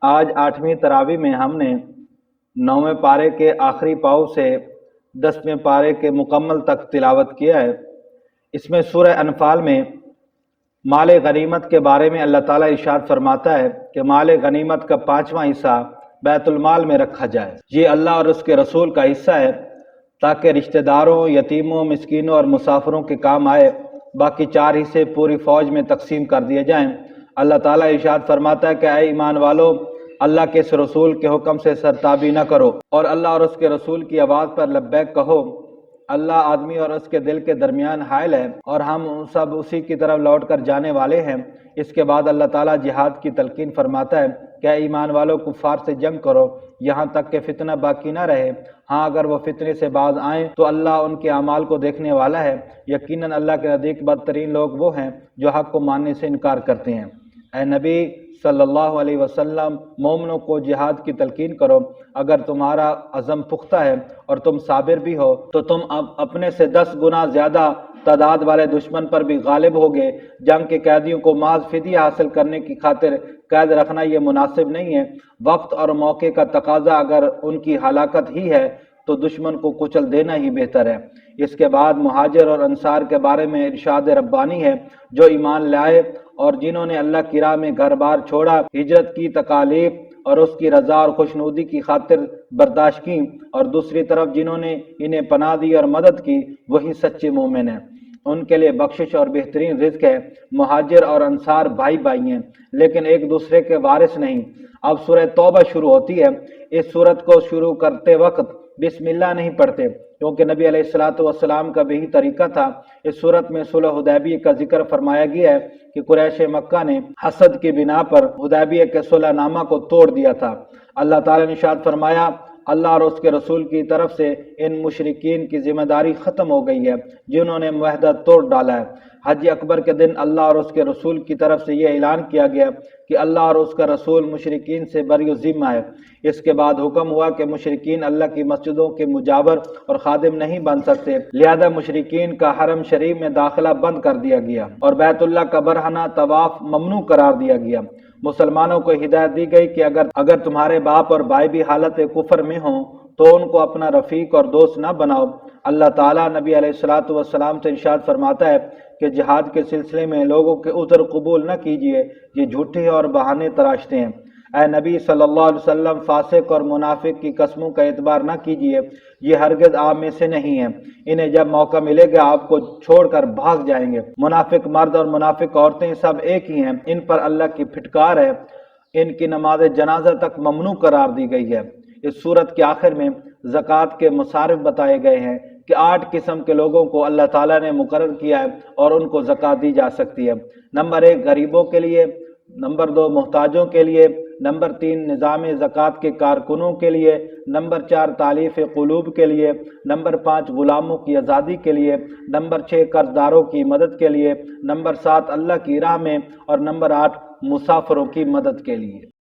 آج 8ویں تراویح میں ہم نے 9ویں پارے کے آخری پاؤ سے 10ویں پارے کے مکمل تک تلاوت کیا ہے۔ اس میں سورہ انفال میں مال غنیمت کے بارے میں اللہ تعالیٰ ارشاد فرماتا ہے کہ مال غنیمت کا 5واں حصہ بیت المال میں رکھا جائے۔ یہ اللہ اور اس کے رسول کا حصہ ہے تاکہ رشتہ داروں، یتیموں، مسکینوں اور مسافروں کے کام آئے۔ باقی 4 حصے پوری فوج میں تقسیم کر دیے جائیں۔ اللہ تعالیٰ ارشاد فرماتا ہے کہ اے ایمان والو، اللہ کے اس رسول کے حکم سے سرتابی نہ کرو اور اللہ اور اس کے رسول کی آواز پر لبیک کہو۔ اللہ آدمی اور اس کے دل کے درمیان حائل ہے اور ہم سب اسی کی طرف لوٹ کر جانے والے ہیں۔ اس کے بعد اللہ تعالیٰ جہاد کی تلقین فرماتا ہے کہ اے ایمان والو، کفار سے جنگ کرو یہاں تک کہ فتنہ باقی نہ رہے۔ ہاں، اگر وہ فتنے سے باز آئیں تو اللہ ان کے اعمال کو دیکھنے والا ہے۔ یقیناً اللہ کے نزدیک بدترین لوگ وہ ہیں جو حق کو ماننے سے انکار کرتے ہیں۔ اے نبی صلی اللہ علیہ وسلم، مومنوں کو جہاد کی تلقین کرو۔ اگر تمہارا عزم پختہ ہے اور تم صابر بھی ہو تو تم اب اپنے سے 10 گنا زیادہ تعداد والے دشمن پر بھی غالب ہوگے۔ جنگ کے قیدیوں کو محض فدیہ حاصل کرنے کی خاطر قید رکھنا یہ مناسب نہیں ہے۔ وقت اور موقع کا تقاضا اگر ان کی ہلاکت ہی ہے تو دشمن کو کچل دینا ہی بہتر ہے۔ اس کے بعد مہاجر اور انصار کے بارے میں ارشاد ربانی ہے، جو ایمان لائے اور جنہوں نے اللہ کی راہ میں گھر بار چھوڑا، ہجرت کی تکالیف اور اس کی رضا اور خوشنودی کی خاطر برداشت کی، اور دوسری طرف جنہوں نے انہیں پناہ دی اور مدد کی، وہی سچے مومن ہیں۔ ان کے لیے بخشش اور بہترین رزق ہے۔ مہاجر اور انصار بھائی بھائی ہیں لیکن ایک دوسرے کے وارث نہیں۔ اب سورہ توبہ شروع ہوتی ہے۔ اس سورت کو شروع کرتے وقت بسم اللہ نہیں پڑھتے کیونکہ نبی علیہ الصلوۃ والسلام کا بھی طریقہ تھا۔ اس سورت میں صلح حدیبیہ کا ذکر فرمایا گیا ہے کہ قریش مکہ نے حسد کی بنا پر حدیبیہ کے صلح نامہ کو توڑ دیا تھا۔ اللہ تعالیٰ نے ارشاد فرمایا، اللہ اور اس کے رسول کی طرف سے ان مشرکین کی ذمہ داری ختم ہو گئی ہے جنہوں نے معاہدہ توڑ ڈالا ہے۔ حج اکبر کے دن اللہ اور اس کے رسول کی طرف سے یہ اعلان کیا گیا کہ اللہ اور اس کا رسول مشرکین سے بری الذمہ ہے۔ اس کے بعد حکم ہوا کہ مشرکین اللہ کی مسجدوں کے مجاور اور خادم نہیں بن سکتے، لہذا مشرکین کا حرم شریف میں داخلہ بند کر دیا گیا اور بیت اللہ کا برہنہ طواف ممنوع قرار دیا گیا۔ مسلمانوں کو ہدایت دی گئی کہ اگر تمہارے باپ اور بھائی بھی حالت کفر میں ہوں تو ان کو اپنا رفیق اور دوست نہ بناؤ۔ اللہ تعالیٰ نبی علیہ الصلوۃ والسلام سے ارشاد فرماتا ہے کہ جہاد کے سلسلے میں لوگوں کے عذر قبول نہ کیجیے، یہ جھوٹے اور بہانے تراشتے ہیں۔ اے نبی صلی اللہ علیہ وسلم، فاسق اور منافق کی قسموں کا اعتبار نہ کیجیے، یہ ہرگز آپ میں سے نہیں ہیں۔ انہیں جب موقع ملے گا آپ کو چھوڑ کر بھاگ جائیں گے۔ منافق مرد اور منافق عورتیں سب ایک ہی ہیں، ان پر اللہ کی پھٹکار ہے، ان کی نماز جنازہ تک ممنوع قرار دی گئی ہے۔ اس صورت کے آخر میں زکوٰۃ کے مصارف بتائے گئے ہیں کہ 8 قسم کے لوگوں کو اللہ تعالیٰ نے مقرر کیا ہے اور ان کو زکوٰۃ دی جا سکتی ہے۔ نمبر 1 غریبوں کے لیے، نمبر 2 محتاجوں کے لیے، نمبر 3 نظام زکوٰۃ کے کارکنوں کے لیے، نمبر 4 تالیف قلوب کے لیے، نمبر 5 غلاموں کی آزادی کے لیے، نمبر 6 قرض داروں کی مدد کے لیے، نمبر 7 اللہ کی راہ میں اور نمبر 8 مسافروں کی مدد کے لیے۔